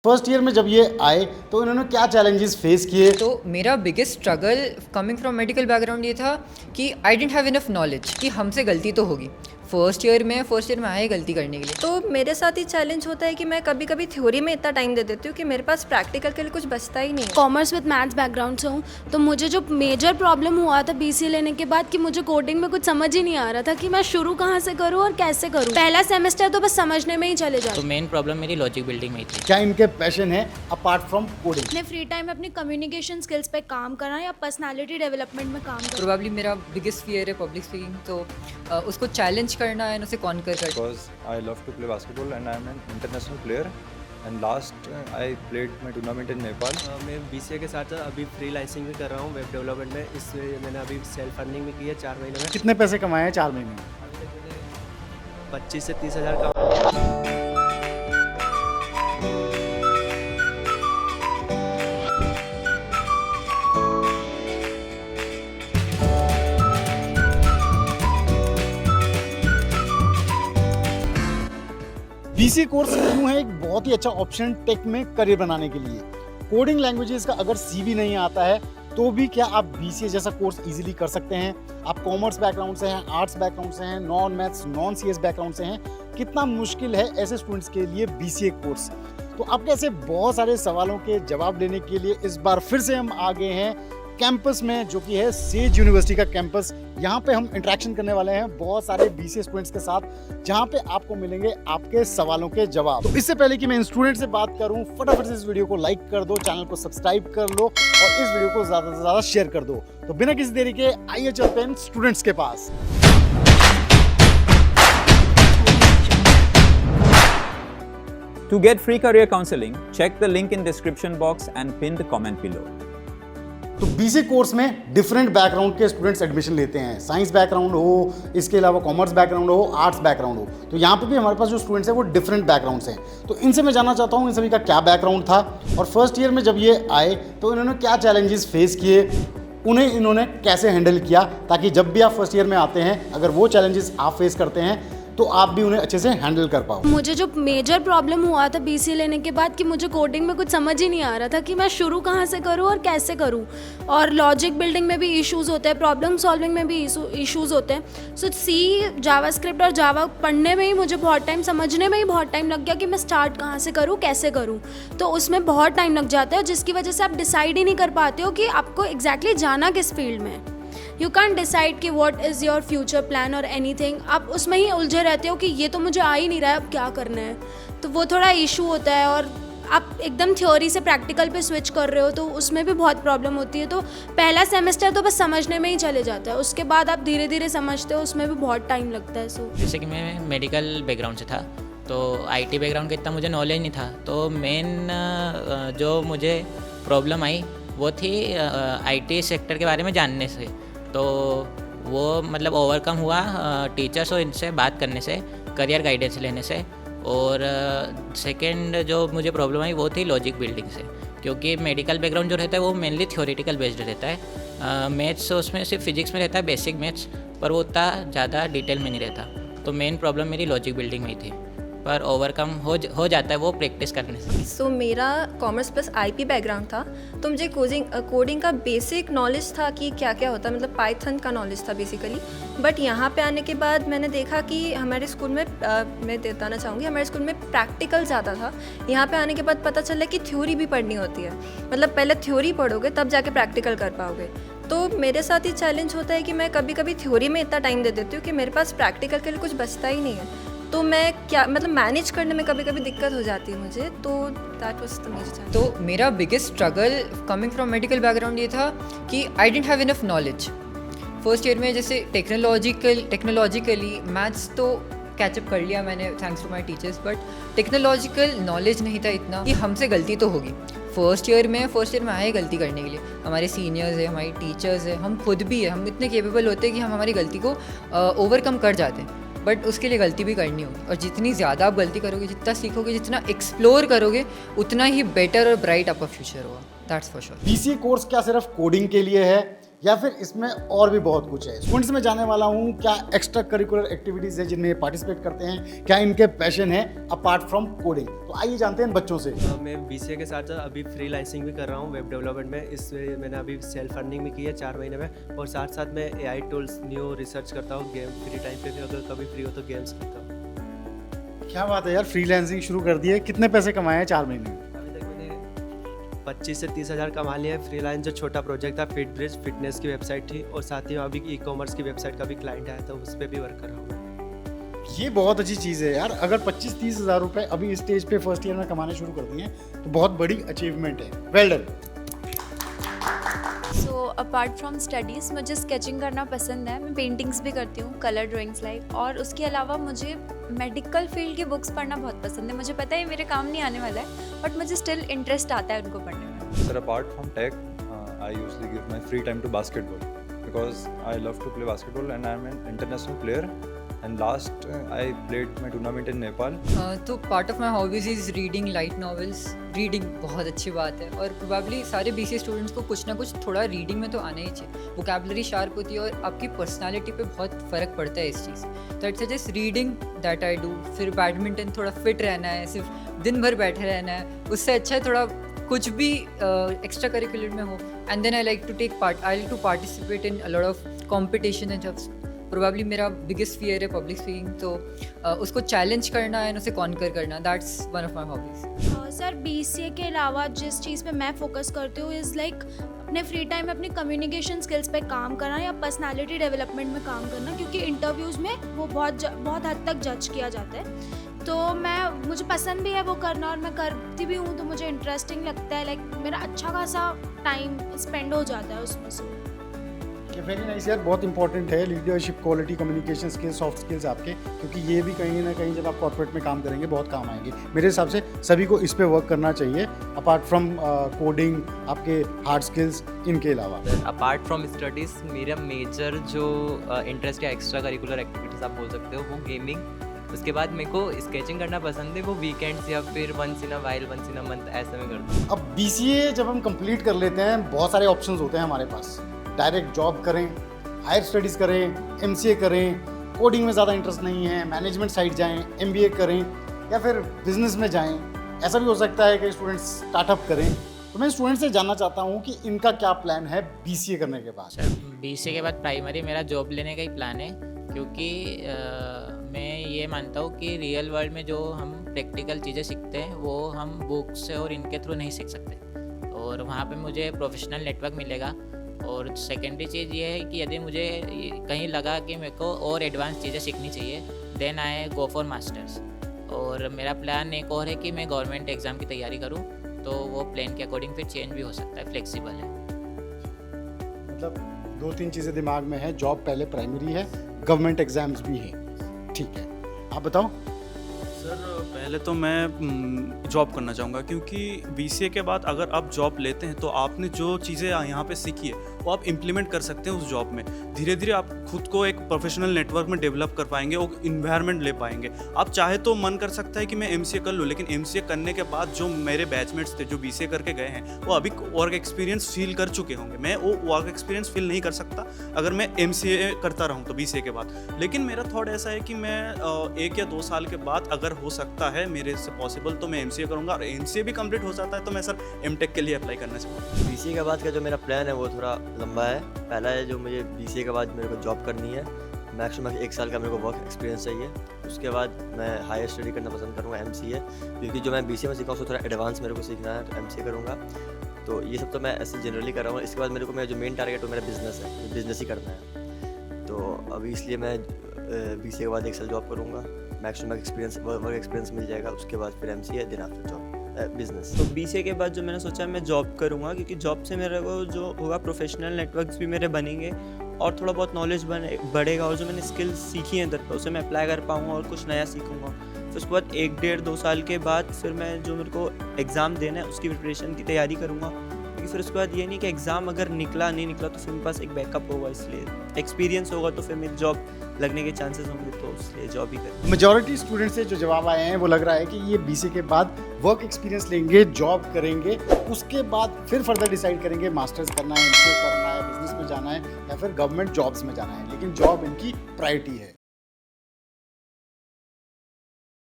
First year में जब ये आए तो इन्होंने क्या चैलेंजेस फेस किए? तो मेरा biggest struggle coming from medical background ये था कि I didn't have enough knowledge कि हमसे गलती तो होगी। फर्स्ट ईयर में आए गलती करने के लिए। तो मेरे साथ ही चैलेंज होता है कि मैं कभी कभी थ्योरी में इतना टाइम दे देती हूँ कि मेरे पास प्रैक्टिकल के लिए कुछ बचता ही नहीं है। कॉमर्स विद मैथ्स बैकग्राउंड से हूँ, तो मुझे जो मेजर प्रॉब्लम हुआ था बीसीए लेने के बाद कि मुझे कोडिंग में कुछ समझ ही नहीं आ रहा था कि मैं शुरू कहाँ से करूँ और कैसे करूँ। पहला सेमेस्टर तो बस समझने में ही चले जाता। तो मेन प्रॉब्लम मेरी लॉजिक बिल्डिंग में ही थी। क्या इनके पैशन है अपार्ट फ्रॉम कोडिंग? अपने फ्री टाइम में अपनी कम्युनिकेशन स्किल्स पे काम करना या पर्सनालिटी डेवलपमेंट में काम करना। प्रोबेबली मेरा बिगेस्ट फियर है पब्लिक स्पीकिंग, तो उसको चैलेंज करना है, उसे कॉन्कर करना। Because I love to play basketball and I am an international player. And last I played my tournament in Nepal. मैं बीसीए के साथ साथ अभी फ्रीलांसिंग भी कर रहा हूँ वेब डेवलपमेंट में। इसमें मैंने अभी सेल्फ अर्निंग भी की है 4 महीने में। कितने पैसे कमाए हैं 4 महीने में? 25 से 30 हज़ार का। बीसीए कोर्स क्यों है एक बहुत ही अच्छा ऑप्शन टेक में करियर बनाने के लिए? कोडिंग लैंग्वेजेस का अगर सीवी नहीं आता है तो भी क्या आप बीसीए जैसा कोर्स इजीली कर सकते हैं? आप कॉमर्स बैकग्राउंड से हैं, आर्ट्स बैकग्राउंड से हैं, non maths non CS background से हैं, कितना मुश्किल है ऐसे स्टूडेंट्स के लिए बीसीए कोर्स? तो आपके ऐसे बहुत सारे सवालों के जवाब देने के लिए इस बार फिर से हम आ गए हैं कैंपस में, जो कि है सेज यूनिवर्सिटी का कैंपस। यहाँ पे हम इंटरेक्शन करने वाले हैं बहुत सारे बीसीए स्टूडेंट्स के साथ, जहाँ पे आपको मिलेंगे आपके सवालों के जवाब। तो इससे पहले कि मैं इन स्टूडेंट से बात करूँ, फटाफट से इस वीडियो को लाइक कर दो, चैनल को सब्सक्राइब कर लो और इस वीडियो को ज़्यादा से ज़्यादा शेयर कर दो। तो बिना किसी देरी के आइए चलते हैं स्टूडेंट्स के पास। To get free career counseling, check the link in description box and pinned comment below. तो बीसीए कोर्स में डिफरेंट बैकग्राउंड के स्टूडेंट्स एडमिशन लेते हैं। साइंस बैकग्राउंड हो, इसके अलावा कॉमर्स बैकग्राउंड हो, आर्ट्स बैकग्राउंड हो। तो यहाँ पे भी हमारे पास जो स्टूडेंट्स हैं वो डिफरेंट बैकग्राउंड्स हैं। तो इनसे मैं जानना चाहता हूँ इन सभी का क्या बैकग्राउंड था और फर्स्ट ईयर में जब ये आए तो इन्होंने क्या चैलेंजेस फेस किए, उन्हें इन्होंने कैसे हैंडल किया, ताकि जब भी आप फर्स्ट ईयर में आते हैं अगर वो चैलेंजेस आप फेस करते हैं तो आप भी उन्हें अच्छे से हैंडल कर पाओ। मुझे जो मेजर प्रॉब्लम हुआ था बीसीए लेने के बाद कि मुझे कोडिंग में कुछ समझ ही नहीं आ रहा था कि मैं शुरू कहाँ से करूँ और कैसे करूँ। और लॉजिक बिल्डिंग में भी इश्यूज़ होते हैं, प्रॉब्लम सॉल्विंग में भी इश्यूज़ होते हैं। सो सी, जावास्क्रिप्ट और जावा पढ़ने में ही मुझे बहुत टाइम, समझने में ही बहुत टाइम लग गया कि मैं स्टार्ट कहाँ से करूँ, कैसे करूँ। तो उसमें बहुत टाइम लग जाता है, जिसकी वजह से आप डिसाइड ही नहीं कर पाते हो कि आपको एग्जैक्टली जाना किस फील्ड में। यू कैन डिसाइड कि what is your future plan और एनीथिंग। आप उसमें ही उलझे रहते हो कि ये तो मुझे आ ही नहीं रहा है, अब क्या करना है। तो वो थोड़ा इशू होता है। और आप एकदम थ्योरी से प्रैक्टिकल पे स्विच कर रहे हो तो उसमें भी बहुत प्रॉब्लम होती है। तो पहला सेमेस्टर तो बस समझने में ही चले जाता है, उसके बाद आप धीरे धीरे समझते हो, उसमें भी बहुत टाइम लगता है। सो जैसे कि मैं मेडिकल बैकग्राउंड से था तो आईटी बैकग्राउंड का इतना मुझे नॉलेज नहीं था। तो मेन जो मुझे प्रॉब्लम आई वो थी आईटी सेक्टर के बारे में जानने से। तो वो मतलब ओवरकम हुआ टीचर्स और इनसे बात करने से, करियर गाइडेंस लेने से। और सेकंड जो मुझे प्रॉब्लम आई वो थी लॉजिक बिल्डिंग से, क्योंकि मेडिकल बैकग्राउंड जो रहता है वो मेनली थ्योरेटिकल बेस्ड रहता है। मैथ्स उसमें सिर्फ फिजिक्स में रहता है, बेसिक मैथ्स, पर वो उतना ज़्यादा डिटेल में नहीं रहता। तो मेन प्रॉब्लम मेरी लॉजिक बिल्डिंग में ही थी, पर ओवरकम हो जाता है वो प्रैक्टिस करने से। सो मेरा कॉमर्स प्लस आईपी बैकग्राउंड था, तो मुझे कोडिंग का बेसिक नॉलेज था कि क्या क्या होता है, मतलब पाइथन का नॉलेज था बेसिकली। बट यहाँ पे आने के बाद मैंने देखा कि हमारे स्कूल में मैं बताना चाहूँगी, हमारे स्कूल में प्रैक्टिकल ज़्यादा था। यहाँ पे आने के बाद पता चला कि थ्योरी भी पढ़नी होती है, मतलब पहले थ्योरी पढ़ोगे तब जाके प्रैक्टिकल कर पाओगे। तो मेरे साथ ही चैलेंज होता है कि मैं कभी कभी थ्योरी में इतना टाइम दे देती हूँ कि मेरे पास प्रैक्टिकल के लिए कुछ बचता ही नहीं है। तो मैं क्या मतलब मैनेज करने में कभी कभी दिक्कत हो जाती है मुझे। तो that was the major challenge. तो मेरा biggest struggle coming from medical background ये था कि I didn't have enough knowledge. First year में जैसे टेक्नोलॉजिकली मैथ्स तो कैचअप कर लिया मैंने thanks to my teachers, but technological knowledge नहीं था इतना कि हमसे गलती तो होगी। फर्स्ट ईयर में आए गलती करने के लिए, हमारे सीनियर्स है, हमारी टीचर्स है, हम खुद भी है, हम इतने केपेबल होते हैं कि हम हमारी गलती को ओवरकम कर जाते हैं। बट उसके लिए गलती भी करनी होगी, और जितनी ज़्यादा आप गलती करोगे, जितना सीखोगे, जितना एक्सप्लोर करोगे, उतना ही बेटर और ब्राइट आपका फ्यूचर होगा। That's for sure. BCA course क्या सिर्फ कोडिंग के लिए है या फिर इसमें और भी बहुत कुछ है। स्टूडेंट्स में जाने वाला हूँ क्या एक्स्ट्रा करिकुलर एक्टिविटीज़ है जिनमें पार्टिसिपेट करते हैं, क्या इनके पैशन है अपार्ट फ्रॉम कोडिंग। तो आइए जानते हैं बच्चों से। मैं BCA के साथ साथ अभी फ्रीलांसिंग भी कर रहा हूँ वेब डेवलपमेंट में। इसमें मैंने अभी सेल्फ अर्निंग भी की है 4 महीने में, और साथ साथ मैं AI टूल्स न्यू रिसर्च करता हूँ। गेम फ्री टाइम पे भी अगर कभी फ्री हो तो गेम्स खेलता हूँ। क्या बात है यार, फ्रीलांसिंग शुरू कर दी है। कितने पैसे कमाए हैं 4 महीने में? अभी तक मैंने 25 से 30 हज़ार कमा लिया है। फ्रीलांस जो छोटा प्रोजेक्ट था फिटब्रिज फिटनेस की वेबसाइट थी, और साथ ही अभी ई-कॉमर्स की वेबसाइट का भी क्लाइंट आया था, उस पर भी वर्क कर रहा हूँ। ये बहुत अच्छी चीज़ है यार। अगर 25-30 हज़ार रुपये अभी इस स्टेज पे फर्स्ट ईयर में कमाने शुरू कर दिए तो बहुत बड़ी अचीवमेंट है। Well done. So apart from studies मुझे स्केचिंग करना पसंद है। मैं पेंटिंग्स भी करती हूँ, कलर ड्राइंग्स लाइक। और उसके अलावा मुझे मेडिकल फील्ड की बुक्स पढ़ना बहुत पसंद है। मुझे पता है मेरे काम नहीं आने वाला है, बट मुझे स्टिल इंटरेस्ट आता है उनको पढ़ने में। Sir, apart from tech, I usually give my free time to basketball because I love to play basketball and I'm an international player. And last, I played my tournament in Nepal. तो part of my hobbies is reading light novels. Reading बहुत अच्छी बात है, और probably सारे BCA students को कुछ ना कुछ थोड़ा रीडिंग में तो आना ही चाहिए। वोकैबुलरी शार्प होती है और आपकी पर्सनालिटी पे बहुत फ़र्क पड़ता है इस चीज़। तो it's just reading that I do. फिर बैडमिंटन, थोड़ा फिट रहना है, सिर्फ दिन भर बैठे रहना है, उससे अच्छा है थोड़ा कुछ भी एक्स्ट्रा करिकुलर में हो। And then I like to participate in a lot of competition and जब प्रोबेबली मेरा बिगेस्ट फियर है पब्लिक स्पीकिंग, तो उसको चैलेंज करना है, उसे कॉन्कर करना, that's one of my hobbies. Sir BCA के अलावा जिस चीज़ पे मैं फोकस करती हूँ इज़ लाइक अपने फ्री टाइम में अपनी कम्युनिकेशन स्किल्स पे काम करना या पर्सनालिटी डेवलपमेंट में काम करना, क्योंकि इंटरव्यूज़ में वो बहुत हद तक जज किया जाता है। तो मुझे पसंद भी है वो करना, और मैं करती भी हूँ, तो मुझे इंटरेस्टिंग लगता है। लाइक मेरा अच्छा खासा टाइम स्पेंड हो जाता है उसमें से। वेरी नाइस यार, बहुत इंपॉर्टेंट है leadership quality, communication skills, soft skills आपके, क्योंकि ये भी कहीं ना कहीं जब आप कॉर्पोरेट में काम करेंगे बहुत काम आएंगे। मेरे हिसाब से सभी को इस पे वर्क करना चाहिए अपार्ट फ्रॉम कोडिंग, आपके हार्ड स्किल्स इनके अलावा। अपार्ट फ्रॉम स्टडीज़ मेरा मेजर जो इंटरेस्ट या एक्स्ट्रा करिकुलर एक्टिविटीज़ आप बोल सकते हो वो गेमिंग। उसके बाद मेरे को स्केचिंग करना पसंद है, वो वीकेंड्स या फिर वंस इन अ मंथ ऐसे में करता हूँ। अब BCA जब हम कंप्लीट कर लेते हैं बहुत सारे ऑप्शंस होते हैं हमारे पास। डायरेक्ट जॉब करें, हायर स्टडीज़ करें, MCA करें, कोडिंग में ज़्यादा इंटरेस्ट नहीं है, मैनेजमेंट साइड जाएं, MBA करें, या फिर बिजनेस में जाएं। ऐसा भी हो सकता है कि स्टूडेंट्स स्टार्टअप करें। तो मैं स्टूडेंट से जानना चाहता हूँ कि इनका क्या प्लान है BCA करने के बाद। सर BCA के बाद प्राइमरी मेरा जॉब लेने का ही प्लान है, क्योंकि मैं ये मानता हूँ कि रियल वर्ल्ड में जो हम प्रैक्टिकल चीज़ें सीखते हैं वो हम बुक्स से और इनके थ्रू नहीं सीख सकते, और वहाँ पे मुझे प्रोफेशनल नेटवर्क मिलेगा। और सेकेंडरी चीज़ ये है कि यदि मुझे कहीं लगा कि मेरे को और एडवांस चीज़ें सीखनी चाहिए, then I go for masters. और मेरा प्लान एक और है कि मैं गवर्नमेंट एग्ज़ाम की तैयारी करूँ, तो वो प्लान के अकॉर्डिंग फिर चेंज भी हो सकता है, फ्लेक्सिबल है। मतलब 2-3 चीज़ें दिमाग में है, जॉब पहले प्राइमरी है, गवर्नमेंट एग्जाम्स भी हैं। ठीक है, आप बताओ। सर पहले तो मैं जॉब करना चाहूँगा, क्योंकि BCA के बाद अगर आप जॉब लेते हैं तो आपने जो चीज़ें यहाँ पे सीखी है वो आप इम्प्लीमेंट कर सकते हैं उस जॉब में। धीरे धीरे आप खुद को एक प्रोफेशनल नेटवर्क में डेवलप कर पाएंगे और इन्वायरमेंट ले पाएंगे। आप चाहे तो मन कर सकता है कि मैं MCA कर लूँ, लेकिन MCA करने के बाद जो मेरे बैचमेट्स थे जो BCA करके गए हैं वो अभी वर्क एक्सपीरियंस फील कर चुके होंगे। मैं वो वर्क एक्सपीरियंस फील नहीं कर सकता अगर मैं MCA करता रहूँ तो BCA के बाद। लेकिन मेरा थॉट ऐसा है कि मैं 1 या 2 साल के बाद अगर हो सकता है मेरे से पॉसिबल तो मैं MCA करूँगा, और MCA भी कंप्लीट हो जाता है तो मैं सर M.Tech के लिए अप्लाई करना चाहूँगा। BCA के बाद का जो मेरा प्लान है वो थोड़ा लंबा है। पहला है जो मुझे BCA के बाद मेरे को जॉब करनी है, मैक्सिमम 1 साल का मेरे को वर्क एक्सपीरियंस चाहिए। उसके बाद मैं हायर स्टडी करना पसंद करूँगा MCA, क्योंकि जो मैं BCA में सीखा उसको थोड़ा एडवांस मेरे को सीखना है, तो MCA करूँगा। तो ये सब तो मैं ऐसे जनरली कर रहा हूँ। इसके बाद मेरे को मेरा जो मेन टारगेट है मेरा बिजनेस है, बिजनेस ही करना है। तो अभी इसलिए मैं BCA के बाद 1 साल जॉब करूँगा, मैक्सिमम एक्सपीरियंस वर्क एक्सपीरियंस मिल जाएगा। उसके बाद फिर MCA, then after job business. तो BCA के बाद जो मैंने सोचा मैं जॉब करूँगा, क्योंकि जॉब से मेरे को जो होगा प्रोफेशनल नेटवर्क्स भी मेरे बनेंगे और थोड़ा बहुत नॉलेज बढ़ेगा, और जो मैंने स्किल्स सीखी हैं इधर पर उसे मैं अप्लाई कर पाऊँगा और कुछ नया सीखूँगा। फिर उसके बाद 1-1.5-2 साल के बाद फिर मैं जो मेरे को एग्ज़ाम देना है उसकी प्रिपरेशन की तैयारी करूँगा, क्योंकि फिर उसके बाद ये नहीं कि एग्ज़ाम अगर निकला नहीं निकला तो फिर मेरे पास एक बैकअप होगा, इसलिए एक्सपीरियंस होगा तो फिर मेरी जॉब लगने के चांसेस होंगे। तो इसलिए जॉब ही करें। मेजॉरिटी स्टूडेंट से जो जवाब आए हैं वो लग रहा है कि ये बीसीए के बाद वर्क एक्सपीरियंस लेंगे, जॉब करेंगे, उसके बाद फिर फर्दर डिसाइड करेंगे मास्टर्स करना है, एमसीए करना है, बिजनेस में जाना है या फिर गवर्नमेंट जॉब्स में जाना है, लेकिन जॉब इनकी प्रायोरिटी है।